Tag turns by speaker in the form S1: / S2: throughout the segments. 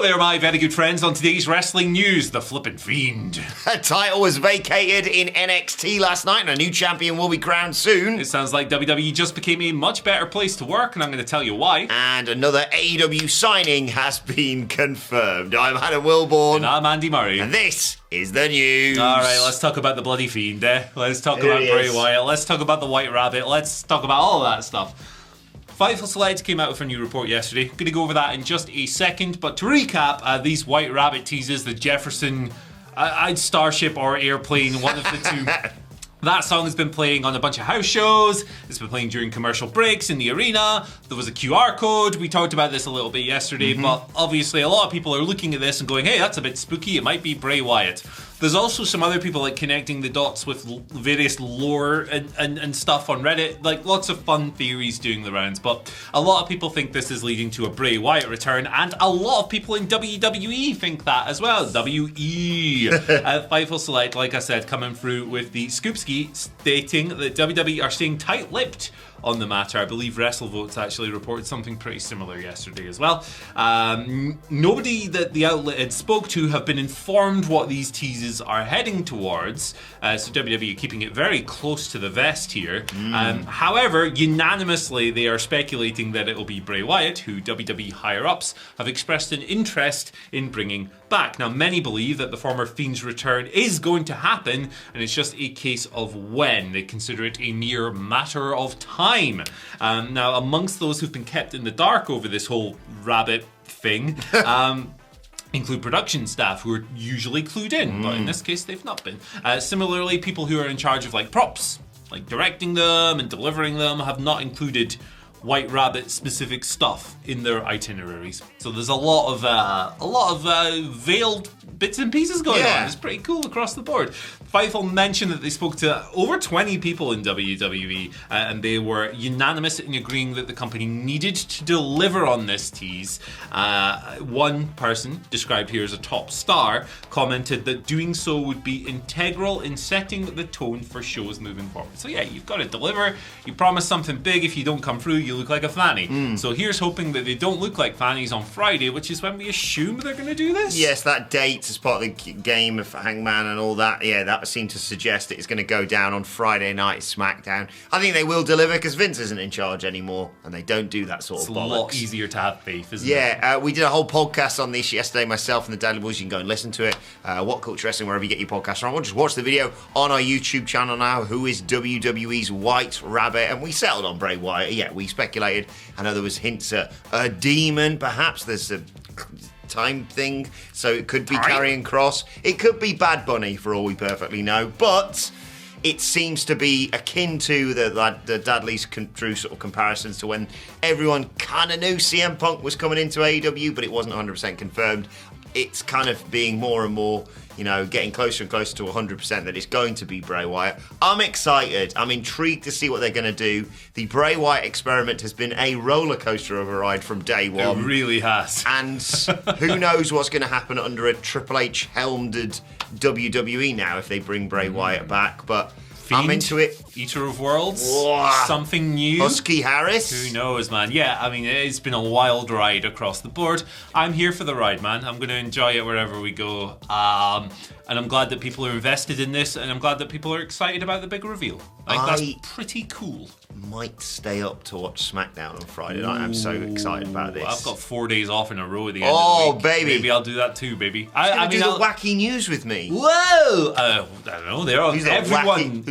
S1: there, my very good friends. On today's wrestling news, the flippin' Fiend.
S2: A title was vacated in NXT last night, and a new champion will be crowned soon.
S1: It sounds like WWE just became a much better place to work, and I'm going to tell you why.
S2: And another AEW signing has been confirmed. I'm Adam Wilborn.
S1: And I'm Andy Murray.
S2: And this is the news.
S1: All right, let's talk about the bloody Fiend, Let's talk about Bray Wyatt. Let's talk about the White Rabbit. Let's talk about all that stuff. Fightful Select came out with a new report yesterday. Going to go over that in just a second. But to recap, these White Rabbit teases, the Jefferson, Starship or Airplane, one of the two. That song has been playing on a bunch of house shows. It's been playing during commercial breaks in the arena. There was a QR code. We talked about this a little bit yesterday, but obviously a lot of people are looking at this and going, hey, that's a bit spooky. It might be Bray Wyatt. There's also some other people like connecting the dots with various lore and stuff on Reddit. Like lots of fun theories doing the rounds. But a lot of people think this is leading to a Bray Wyatt return. And a lot of people in WWE think that as well. WE. Fightful Select, like I said, coming through with the Scoopski stating that WWE are staying tight-lipped on the matter. I believe WrestleVotes actually reported something pretty similar yesterday as well. Nobody that the outlet had spoke to have been informed what these teases are heading towards. So WWE keeping it very close to the vest here. However, unanimously they are speculating that it will be Bray Wyatt, who WWE higher-ups have expressed an interest in bringing back. Now, many believe that the former Fiend's return is going to happen, and it's just a case of when. They consider it a mere matter of time. Now, amongst those who've been kept in the dark over this whole rabbit thing, include production staff who are usually clued in, but in this case, they've not been. Similarly, people who are in charge of like props, like directing them and delivering them, have not included White Rabbit specific stuff in their itineraries. So there's a lot of veiled bits and pieces going on. It's pretty cool across the board. Fightful mentioned that they spoke to over 20 people in WWE, and they were unanimous in agreeing that the company needed to deliver on this tease. One person, described here as a top star, commented that doing so would be integral in setting the tone for shows moving forward. So yeah, you've got to deliver. You promise something big. If you don't come through, you look like a fanny. So here's hoping that they don't look like fannies on Friday, which is when we assume they're going to do this.
S2: Yes, that date as part of the game of Hangman and all that. Yeah, that seemed to suggest it's going to go down on Friday night SmackDown. I think they will deliver because Vince isn't in charge anymore, and they don't do that sort of bollocks.
S1: It's a lot easier to have faith, isn't it?
S2: Yeah, we did a whole podcast on this yesterday, myself and the Daily Boys. You can go and listen to it. WhatCulture Wrestling, wherever you get your podcast from. Or just watch the video on our YouTube channel now. Who is WWE's White Rabbit? And we settled on Bray Wyatt. Yeah, we speculated. I know there was hints at a demon. Perhaps there's a time thing, so it could be Karrion Kross. It could be Bad Bunny, for all we perfectly know. But it seems to be akin to the Dudley's true sort of comparisons to when everyone kind of knew CM Punk was coming into AEW, but it wasn't 100% confirmed. It's kind of being more and more, getting closer and closer to 100% that it's going to be Bray Wyatt. I'm excited. I'm intrigued to see what they're going to do. The Bray Wyatt experiment has been a roller coaster of a ride from day one.
S1: It really has.
S2: And who knows what's going to happen under a Triple H helmed WWE now if they bring Bray Wyatt back. But
S1: Fiend,
S2: I'm into it.
S1: Eater of Worlds, something new.
S2: Husky Harris.
S1: Who knows, man? Yeah, I mean, it's been a wild ride across the board. I'm here for the ride, man. I'm going to enjoy it wherever we go. And I'm glad that people are invested in this, and I'm glad that people are excited about the big reveal. I think that's pretty cool.
S2: Might stay up to watch SmackDown on Friday night. I'm so excited about this.
S1: I've got 4 days off in a row at the end of the week.
S2: Baby.
S1: Maybe I'll do that too, baby.
S2: I mean, the wacky news with me.
S1: Whoa! I don't know. They're all, who's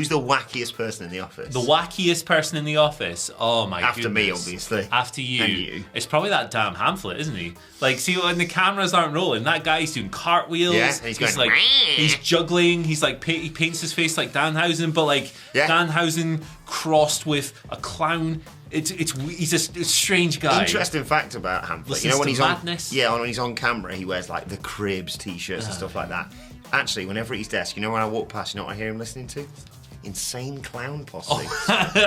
S2: the wackiest person in the office?
S1: The wackiest person in the office? Oh my goodness.
S2: After me, obviously.
S1: After you.
S2: And you.
S1: It's probably that damn Hamlet, isn't he? Like, see, when the cameras aren't rolling, that guy's doing cartwheels.
S2: Yeah, and he's going,
S1: he's juggling. He's like, he paints his face like Danhausen, but like Danhausen crossed with a clown. He's a strange guy.
S2: Interesting fact about Hamlet. When he's
S1: madness.
S2: when he's on camera, he wears like the Cribs t-shirts and stuff like that. Actually, whenever at his desk, when I walk past, what I hear him listening to? Insane Clown Posse.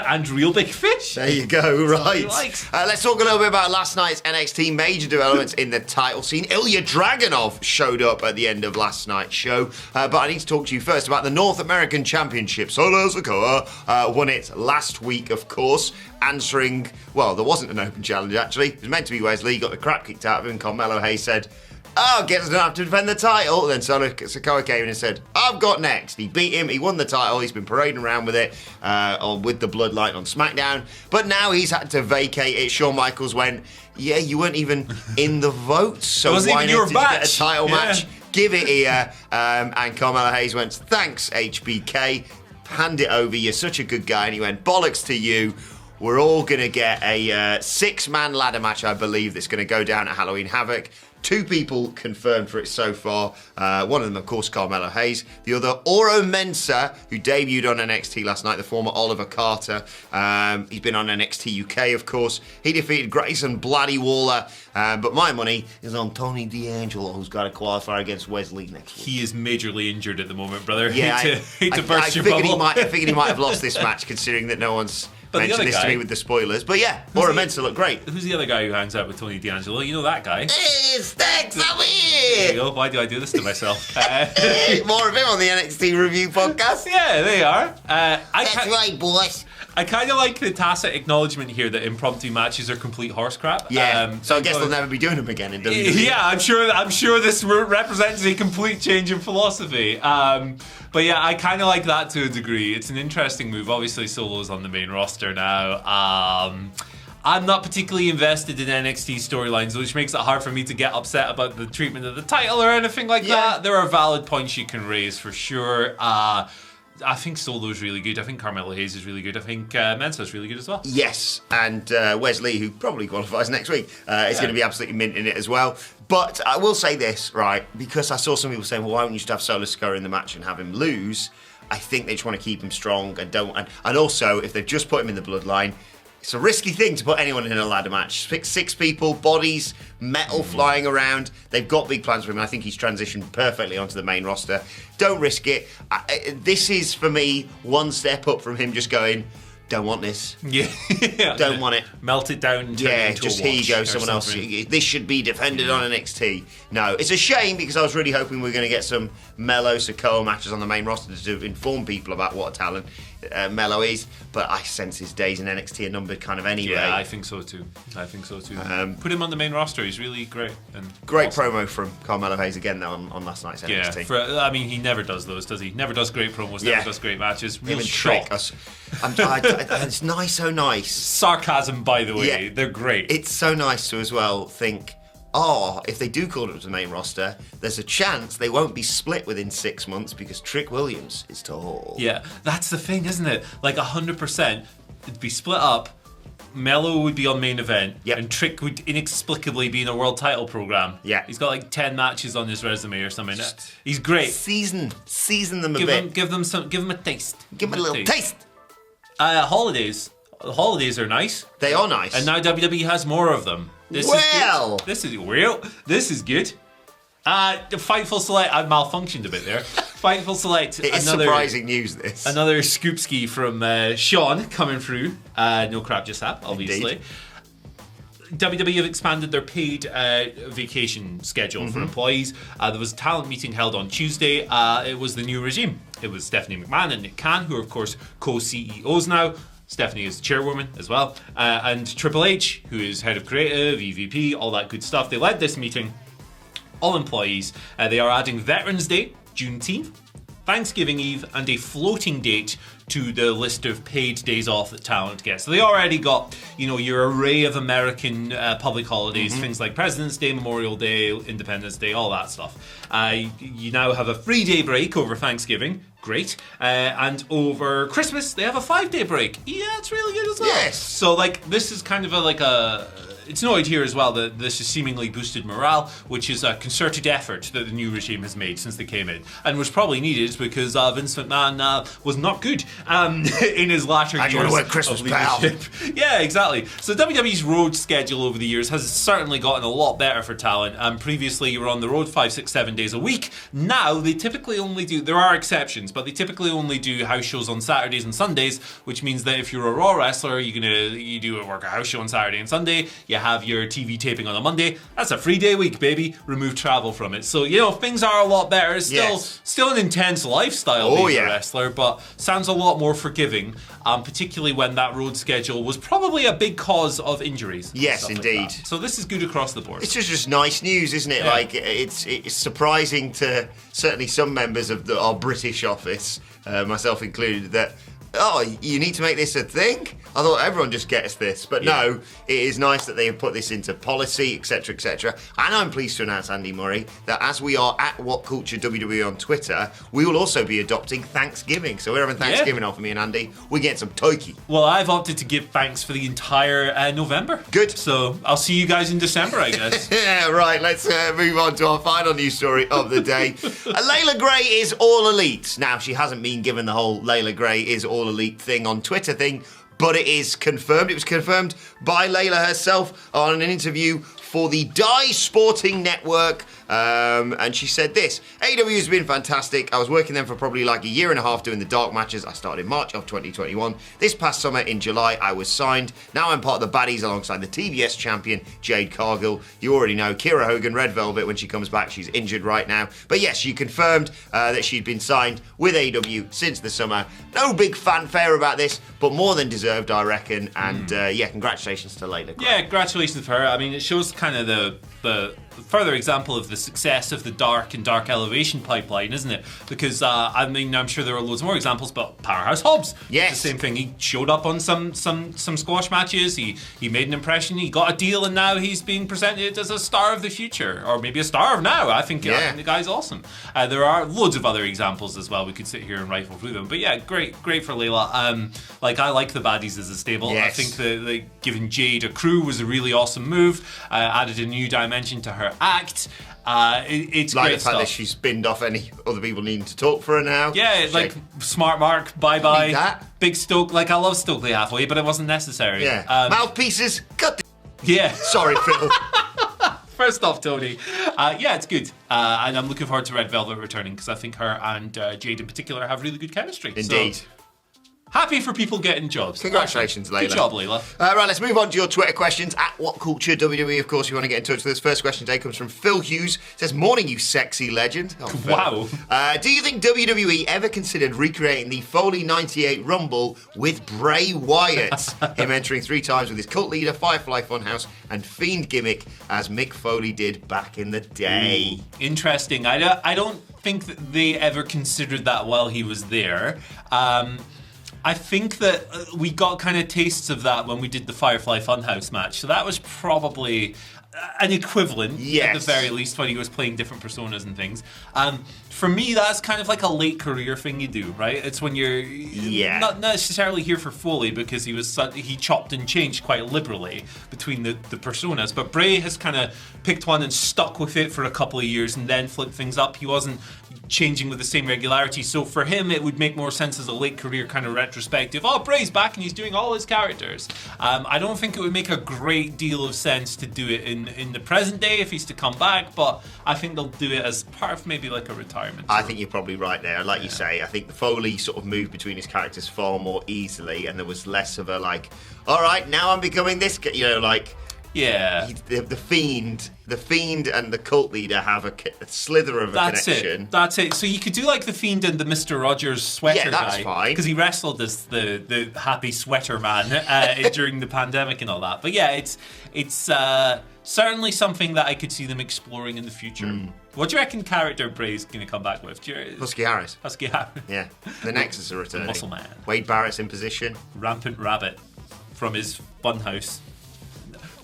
S1: And Real Big Fish.
S2: There you go, right.
S1: Let's
S2: talk a little bit about last night's NXT major developments in the title scene. Ilya Dragunov showed up at the end of last night's show, but I need to talk to you first about the North American Championship. Solo Sikoa won it last week, of course, answering, there wasn't an open challenge, actually. It was meant to be Wesley, got the crap kicked out of him. Carmelo Hayes said, oh, Guess I don't have to defend the title. Then Sikoa came in and said, I've got next. He beat him. He won the title. He's been parading around with it, or with the bloodline on SmackDown. But now he's had to vacate it. Shawn Michaels went, yeah, you weren't even in the votes, so why not did you get a title match? Give it here. And Carmelo Hayes went, thanks, HBK. Hand it over. You're such a good guy. And he went, bollocks to you. We're all going to get a 6-man ladder match, I believe, that's going to go down at Halloween Havoc. 2 people confirmed for it so far. One of them, of course, Carmelo Hayes. The other, Oro Mensah, who debuted on NXT last night, the former Oliver Carter. He's been on NXT UK, of course. He defeated Grayson Bloody Waller. But my money is on Tony D'Angelo, who's got to qualify against Wesley next week.
S1: He is majorly injured at the moment, brother.
S2: Yeah,
S1: hate to burst your bubble.
S2: I figured he might have lost this match, considering that no one's mentioned this to me with the spoilers. But yeah, Oro Mensah looked great.
S1: Who's the other guy who hangs out with Tony D'Angelo? You know that guy.
S2: Hey, Stacks, I'm
S1: There you
S2: here!
S1: go. Why do I do this to myself?
S2: More of him on the NXT Review podcast.
S1: Yeah, they are.
S2: That's right, boss.
S1: I kind of like the tacit acknowledgement here that impromptu matches are complete horse crap.
S2: Yeah, so I guess they'll never be doing them again in WWE.
S1: Yeah, I'm sure this represents a complete change in philosophy. But yeah, I kind of like that to a degree. It's an interesting move. Obviously, Solo's on the main roster now. I'm not particularly invested in NXT storylines, which makes it hard for me to get upset about the treatment of the title or anything like that. There are valid points you can raise for sure. I think Solo's really good. I think Carmelo Hayes is really good. I think Mensah's really good as well.
S2: Yes, and Wesley, who probably qualifies next week, is going to be absolutely minting it as well. But I will say this, right, because I saw some people saying, well, why don't you just have Solo Sikoa in the match and have him lose? I think they just want to keep him strong and don't. And also, if they've just put him in the bloodline, it's a risky thing to put anyone in a ladder match. Six people, bodies, metal flying around. They've got big plans for him. I think he's transitioned perfectly onto the main roster. Don't risk it. This is, for me, one step up from him just going, don't want this.
S1: Yeah.
S2: Don't want it.
S1: Melt it down and turn it into
S2: just
S1: a watch
S2: here you go,
S1: or
S2: someone else.
S1: something.
S2: This should be defended on NXT. No, it's a shame because I was really hoping we were going to get some Melo Sikoa matches on the main roster to inform people about what a talent Melo is, but I sense his days in NXT are numbered kind of anyway.
S1: Yeah, I think so too. Put him on the main roster. He's really great. And
S2: great
S1: awesome.
S2: promo from Carmelo Hayes again though on last night's NXT.
S1: Yeah, I mean he never does those, does he? Never does great promos. Never does great matches. Real
S2: Trick. It's nice, so nice.
S1: Sarcasm, by the way. They're great.
S2: It's so nice to as well think, if they do call it to the main roster, there's a chance they won't be split within 6 months because Trick Williams is tall.
S1: Yeah, that's the thing, isn't it? Like 100%, it'd be split up. Melo would be on main event, and Trick would inexplicably be in a world title program.
S2: Yeah,
S1: he's got like 10 matches on his resume or something. He's great.
S2: Season them a bit.
S1: Give them a taste.
S2: Give them a little taste.
S1: Holidays. The holidays are nice.
S2: They are nice.
S1: And now WWE has more of them. This is good. Fightful Select. I malfunctioned a bit there. Fightful Select.
S2: It is surprising news, this.
S1: Another scoopski from Sean coming through. No crap just happened, obviously. Indeed. WWE have expanded their paid vacation schedule for employees. There was a talent meeting held on Tuesday. It was the new regime. It was Stephanie McMahon and Nick Khan, who are, of course, co-CEOs now. Stephanie is the chairwoman as well. And Triple H, who is head of creative, EVP, all that good stuff. They led this meeting. All employees. They are adding Veterans Day, Juneteenth, Thanksgiving Eve, and a floating date to the list of paid days off that talent gets. So they already got, your array of American public holidays, things like President's Day, Memorial Day, Independence Day, all that stuff. You now have a 3-day break over Thanksgiving. Great. And over Christmas, they have a 5-day break. Yeah, it's really good as well.
S2: Yes.
S1: So, this is kind of it's noted here as well that this has seemingly boosted morale, which is a concerted effort that the new regime has made since they came in, and was probably needed because Vince McMahon was not good in his latter years.
S2: You want to work Christmas, pal?
S1: Yeah, exactly. So WWE's road schedule over the years has certainly gotten a lot better for talent. Previously, you were on the road 5, 6, 7 days a week. Now they typically only do. There are exceptions, but they typically only do house shows on Saturdays and Sundays, which means that if you're a Raw wrestler, you do work a house show on Saturday and Sunday. You have your TV taping on a Monday, that's a free day a week, baby. Remove travel from it. So, things are a lot better. It's still an intense lifestyle being a wrestler, but sounds a lot more forgiving, particularly when that road schedule was probably a big cause of injuries.
S2: Yes, indeed.
S1: Like so this is good across the board.
S2: It's just nice news, isn't it?
S1: Yeah.
S2: Like, it's surprising to certainly some members of our British office, myself included, that you need to make this a thing? I thought everyone just gets this. But no, it is nice that they have put this into policy, etc., etc. And I'm pleased to announce, Andy Murray, that as we are at WhatCulture WWE on Twitter, we will also be adopting Thanksgiving. So we're having Thanksgiving off for me and Andy. We're getting some turkey.
S1: Well, I've opted to give thanks for the entire November.
S2: Good.
S1: So I'll see you guys in December, I guess.
S2: Yeah, right. Let's move on to our final news story of the day. Layla Gray is all elite. Now, she hasn't been given the whole Layla Gray is all elite thing on Twitter thing, but it is confirmed. It was confirmed by Layla herself on an interview for the Dye Sporting Network, and she said this: AEW has been fantastic. I was working them for probably like a year and a half doing the dark matches. I started in March of 2021. This past summer in July, I was signed. Now I'm part of the baddies alongside the TBS champion, Jade Cargill. You already know Kira Hogan, Red Velvet, when she comes back. She's injured right now. But yes, she confirmed that she'd been signed with AEW since the summer. No big fanfare about this, but more than deserved, I reckon. And congratulations to Layla Gray.
S1: Yeah, congratulations to her. I mean, it shows kind of the further example of the success of the Dark and Dark Elevation pipeline, isn't it? Because I'm sure there are loads more examples, but Powerhouse Hobbs, the same thing. He showed up on some squash matches. He made an impression. He got a deal, and now he's being presented as a star of the future, or maybe a star of now. I think the guy's awesome. There are loads of other examples as well. We could sit here and rifle through them, but yeah, great for Layla. I like the baddies as a stable. I think that giving Jade a crew was a really awesome move. Added a new dimension to her act. It's
S2: like
S1: great
S2: the fact
S1: stuff.
S2: that she's binned off any other people needing to talk for her now.
S1: Yeah, like smart mark, bye. Big Stoke, I love Stokely halfway, but it wasn't necessary.
S2: Yeah. Mouthpieces, cut.
S1: Yeah.
S2: Sorry, Phil.
S1: First off, Tony. It's good. And I'm looking forward to Red Velvet returning because I think her and Jade in particular have really good chemistry.
S2: Indeed.
S1: So, happy for people getting jobs.
S2: Congratulations, Layla.
S1: Good job, Layla.
S2: Right, let's move on to your Twitter questions at WhatCulture WWE. Of course, if you want to get in touch with us. First question today comes from Phil Hughes. It says, "Morning, you sexy legend." Oh,
S1: wow.
S2: Do you think WWE ever considered recreating the Foley 98 Rumble with Bray Wyatt? Him entering 3 times with his cult leader, Firefly Funhouse, and Fiend gimmick, as Mick Foley did back in the day.
S1: Interesting. I don't think that they ever considered that while he was there. I think that we got kind of tastes of that when we did the Firefly Funhouse match. So that was probably an equivalent, at the very least, when he was playing different personas and things. For me, that's kind of like a late career thing you do, right? It's when you're not necessarily here for Foley, because he chopped and changed quite liberally between the personas. But Bray has kind of picked one and stuck with it for a couple of years and then flipped things up. He wasn't changing with the same regularity. So for him, it would make more sense as a late career kind of retrospective. Oh, Bray's back and he's doing all his characters. I don't think it would make a great deal of sense to do it in the present day if he's to come back, but I think they'll do it as part of maybe like a retirement.
S2: I think you're probably right there. Like you say, I think Foley sort of moved between his characters far more easily, and there was less of a all right, now I'm becoming this,
S1: Yeah.
S2: The Fiend and the cult leader have a slither of a connection.
S1: That's it. So you could do like the Fiend and the Mr. Rogers sweater guy.
S2: Yeah, that's fine.
S1: Because he wrestled as the happy sweater man during the pandemic and all that. But yeah, it's certainly something that I could see them exploring in the future. What do you reckon character Bray's going to come back with?
S2: Husky Harris. Yeah. The Nexus are returning.
S1: Muscle Man.
S2: Wade Barrett's in position.
S1: Rampant Rabbit from his funhouse.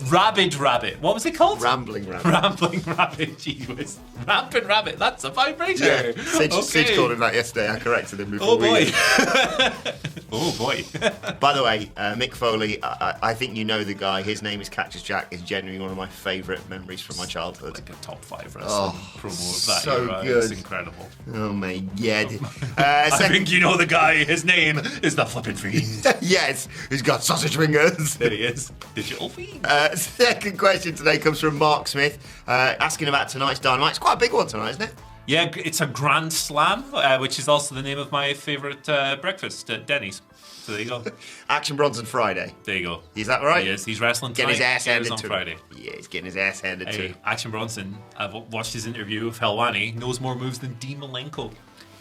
S1: Rabid Rabbit. What was it called?
S2: Rambling Rabbit.
S1: Rambling Rabbit. Gee whiz. Rampant Rabbit. That's a vibrator.
S2: Yeah. Sid called him that yesterday. I corrected him before.
S1: Oh boy. Oh boy.
S2: By the way, Mick Foley, I think you know the guy. His name is Cactus Jack. Is genuinely one of my favourite memories from my childhood.
S1: Like a top 5 wrestling promo of that
S2: so
S1: era.
S2: good.
S1: It's incredible.
S2: Oh my god.
S1: I think you know the guy. His name is the Flippin' Fiend.
S2: Yes, he's got sausage fingers.
S1: There he is. Digital Fiend.
S2: Second question today comes from Mark Smith, asking about tonight's Dynamite. It's quite a big one tonight, isn't it?
S1: Yeah, it's a Grand Slam, which is also the name of my favourite breakfast at Denny's. So there you go.
S2: Action Bronson Friday.
S1: There you go.
S2: Is that right?
S1: Yes, he's wrestling tonight.
S2: Getting his ass handed
S1: on
S2: to
S1: Friday.
S2: him. Yeah, he's getting his ass handed to him.
S1: Action Bronson, I've watched his interview with Helwani, knows more moves than Dean Malenko.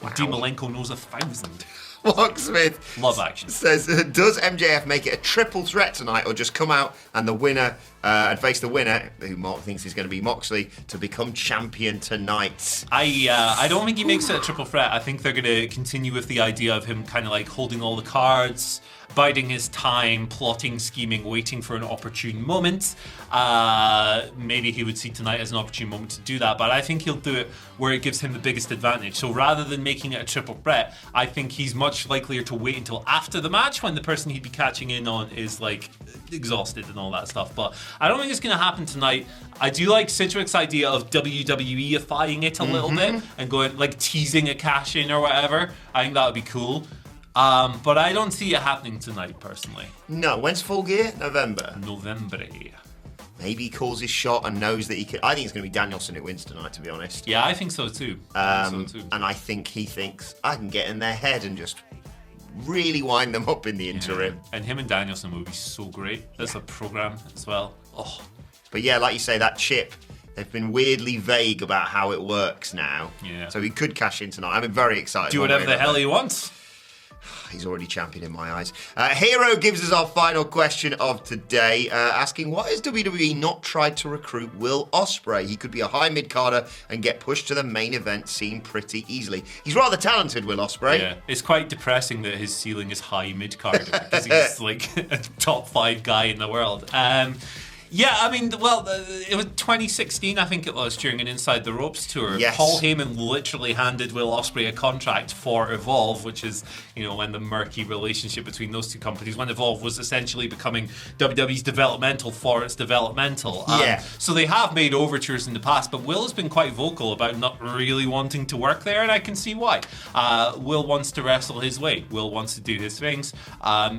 S1: Wow. Dean Malenko knows 1,000.
S2: Locksmith
S1: Love action.
S2: Says, does MJF make it a triple threat tonight, or just come out and the winner and face the winner, who Mark thinks is going to be Moxley, to become champion tonight?
S1: I don't think he makes it a triple threat. I think they're going to continue with the idea of him kind of like holding all the cards, biding his time, plotting, scheming, waiting for an opportune moment. Maybe he would see tonight as an opportune moment to do that, but I think he'll do it where it gives him the biggest advantage. So rather than making it a triple threat, I think he's much likelier to wait until after the match when the person he'd be catching in on is like exhausted and all that stuff. But I don't think it's going to happen tonight. I do like Sidgwick's idea of WWE-ifying it a little bit and going like teasing a cash in or whatever. I think that would be cool. But I don't see it happening tonight, personally.
S2: No, when's Full Gear? November.
S1: Maybe
S2: he calls his shot and knows that he can. I think it's going to be Danielson who wins tonight, to be honest.
S1: Yeah, I think so too.
S2: And I think he thinks, I can get in their head and just really wind them up in the interim.
S1: Yeah. And him and Danielson would be so great. That's a program as well. Oh.
S2: But yeah, like you say, that chip, they've been weirdly vague about how it works now.
S1: Yeah.
S2: So he could cash in tonight. I'm very excited.
S1: Do whatever the hell he wants.
S2: He's already champion in my eyes. Hero gives us our final question of today, asking, why has WWE not tried to recruit Will Ospreay? He could be a high mid-carder and get pushed to the main event scene pretty easily. He's rather talented, Will Ospreay.
S1: Yeah, it's quite depressing that his ceiling is high mid-carder because he's like a top 5 guy in the world. Yeah, I mean, well, it was 2016, I think it was, during an Inside the Ropes tour.
S2: Yes.
S1: Paul Heyman literally handed Will Ospreay a contract for Evolve, which is, you know, when the murky relationship between those two companies, when Evolve was essentially becoming WWE's developmental for its developmental.
S2: Yeah.
S1: So they have made overtures in the past, but Will has been quite vocal about not really wanting to work there, and I can see why. Will wants to wrestle his way. Will wants to do his things.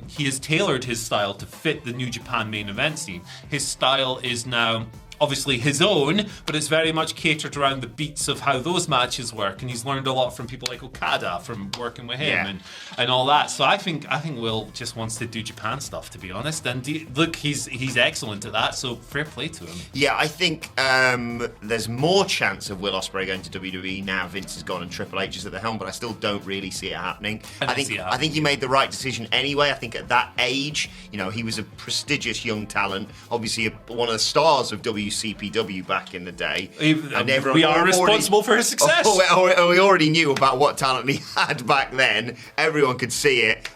S1: He has tailored his style to fit the New Japan main event scene. His style is now obviously his own, but it's very much catered around the beats of how those matches work, and he's learned a lot from people like Okada from working with him and all that. So I think Will just wants to do Japan stuff, to be honest. And look, he's excellent at that, so fair play to him.
S2: Yeah, I think there's more chance of Will Ospreay going to WWE now Vince is gone and Triple H is at the helm, but I still don't really see it happening. I think he made the right decision anyway. I think at that age, you know, he was a prestigious young talent, obviously one of the stars of WCPW back in the day.
S1: And we are responsible for his success.
S2: We already knew about what talent he had back then. Everyone could see it.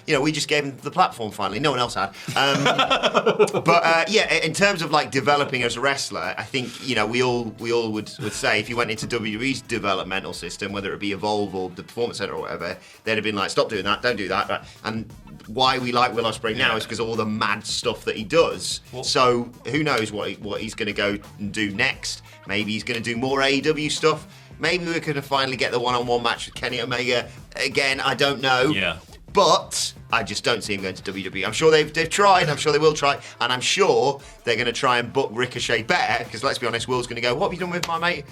S2: You know, we just gave him the platform finally. No one else had. But yeah, in terms of like developing as a wrestler, I think, you know, we all would say if you went into WWE's developmental system, whether it be Evolve or the Performance Center or whatever, they'd have been like, stop doing that, don't do that. And why we like Will Ospreay now is because of all the mad stuff that he does. Well, so who knows what he's going to go and do next. Maybe he's going to do more AEW stuff. Maybe we're going to finally get the one-on-one match with Kenny Omega again. I don't know.
S1: Yeah.
S2: But I just don't see him going to WWE. I'm sure they've tried. I'm sure they will try. And I'm sure they're going to try and book Ricochet better. Because let's be honest, Will's going to go, what have you done with my mate?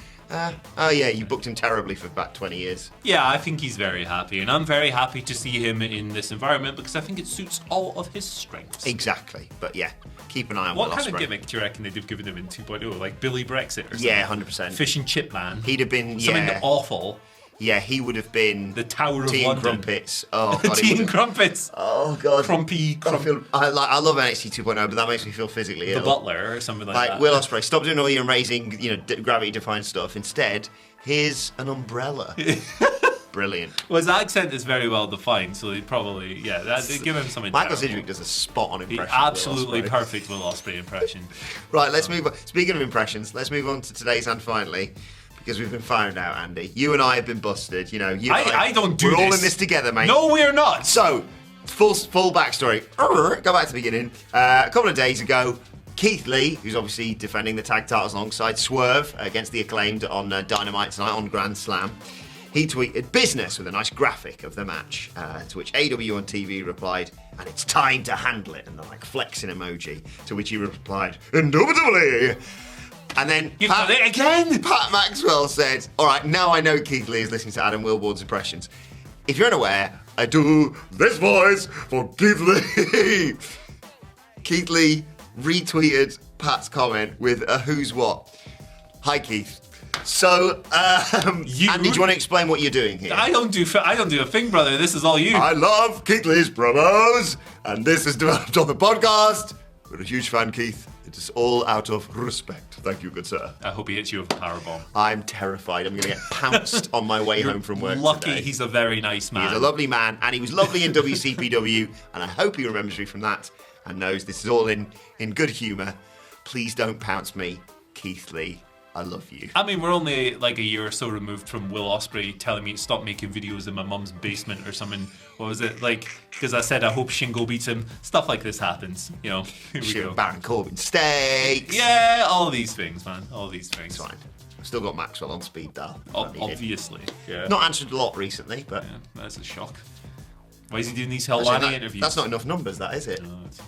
S2: Oh yeah, you booked him terribly for about 20 years.
S1: Yeah, I think he's very happy. And I'm very happy to see him in this environment because I think it suits all of his strengths.
S2: Exactly. But yeah, keep an eye on
S1: What
S2: Will
S1: kind
S2: Ospreay.
S1: of gimmick do you reckon they'd have given him in 2.0? Like Billy Brexit or something?
S2: Yeah, 100%.
S1: Fish and Chip Man.
S2: He'd have been,
S1: something awful.
S2: Yeah, he would have been
S1: the Tower of
S2: Tea
S1: London.
S2: Crumpets. Oh god,
S1: Tea Crumpets.
S2: Oh god,
S1: Crumpy.
S2: I love NXT 2.0, but that makes me feel physically ill.
S1: The Butler or something like that.
S2: Will Ospreay, stop doing all your amazing, gravity-defying stuff. Instead, here's an umbrella. Brilliant.
S1: Well, his accent is very well defined, so they probably give him something.
S2: Michael Sidgwick does a spot-on impression.
S1: Absolutely perfect Will Ospreay impression.
S2: Right, let's move on. Speaking of impressions, let's move on to today's and finally. Because we've been found out, Andy. You and I have been busted. You know,
S1: I don't do
S2: this. We're all
S1: this.
S2: in this together, mate.
S1: No, we're not.
S2: So, full backstory. Go back to the beginning. A couple of days ago, Keith Lee, who's obviously defending the tag titles alongside Swerve against the Acclaimed on Dynamite tonight on Grand Slam, he tweeted business with a nice graphic of the match, to which AW on TV replied, and it's time to handle it, and the flexing emoji, to which he replied, indubitably. And then
S1: You've done it again!
S2: Pat Maxwell said, all right, now I know Keith Lee is listening to Adam Wilborn's impressions. If you're unaware, I do this voice for Keith Lee. Keith Lee retweeted Pat's comment with a who's what. Hi, Keith. So, Andy, do you want to explain what you're doing here?
S1: I don't do a thing, brother. This is all you.
S2: I love Keith Lee's promos, and this is developed on the podcast. We're a huge fan, Keith. It is all out of respect. Thank you, good sir.
S1: I hope he hits you with a powerbomb.
S2: I'm terrified. I'm going to get pounced on my way home from work
S1: Lucky
S2: today.
S1: he's a very nice man.
S2: He's a lovely man, and he was lovely in WCPW, and I hope he remembers me from that and knows this is all in good humour. Please don't pounce me, Keith Lee. I love you.
S1: I mean, we're only like a year or so removed from Will Ospreay telling me to stop making videos in my mum's basement or something. What was it? Like, because I said I hope Shingo beats him. Stuff like this happens, you know. Here we go.
S2: Baron Corbin steaks.
S1: Yeah, all these things, man. All these things.
S2: It's fine. I've still got Maxwell on speed dial.
S1: Obviously. Yeah.
S2: Not answered a lot recently, but...
S1: Yeah, that's a shock. Why is he doing these Helwani interviews?
S2: That's not enough numbers, that, is it?
S1: No, it's not.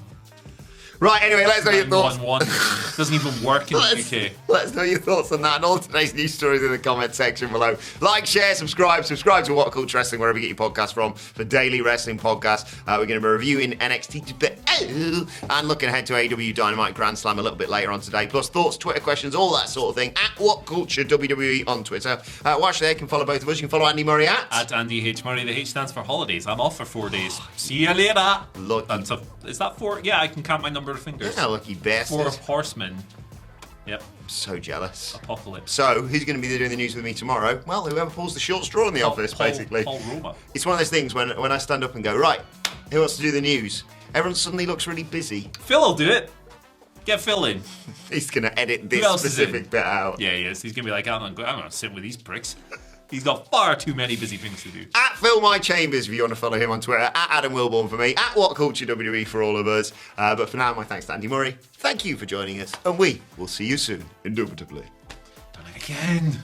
S2: Right, anyway, let's know your thoughts.
S1: 911. Doesn't even work in the UK.
S2: Let's know your thoughts on that and all today's news stories in the comment section below. Like, share, subscribe to WhatCulture Wrestling, wherever you get your podcast from, for daily wrestling podcast. We're going to be reviewing NXT and looking ahead to AEW Dynamite Grand Slam a little bit later on today. Plus thoughts, Twitter questions, all that sort of thing at WhatCulture WWE on Twitter. Watch there, you can follow both of us. You can follow Andy Murray
S1: at Andy H. Murray. The H stands for holidays. I'm off for 4 days. See you later.
S2: Lucky.
S1: Is that 4? Yeah, I can count my number of fingers.
S2: Yeah, lucky bastard.
S1: 4 horsemen. Yep.
S2: So jealous.
S1: Apocalypse.
S2: So, who's going to be doing the news with me tomorrow? Well, whoever pulls the short straw in the office, basically.
S1: Paul Roma.
S2: It's one of those things when I stand up and go, right, who wants to do the news? Everyone suddenly looks really busy.
S1: Phil will do it. Get Phil in.
S2: He's going to edit this specific bit out.
S1: Yeah, he is. He's going to be like, I'm going to sit with these pricks. He's got far too many busy things to do.
S2: At Phil My Chambers, if you want to follow him on Twitter. At Adam Wilborn for me. At WhatCulture WWE for all of us. But for now, my thanks to Andy Murray. Thank you for joining us. And we will see you soon, indubitably.
S1: Done it again.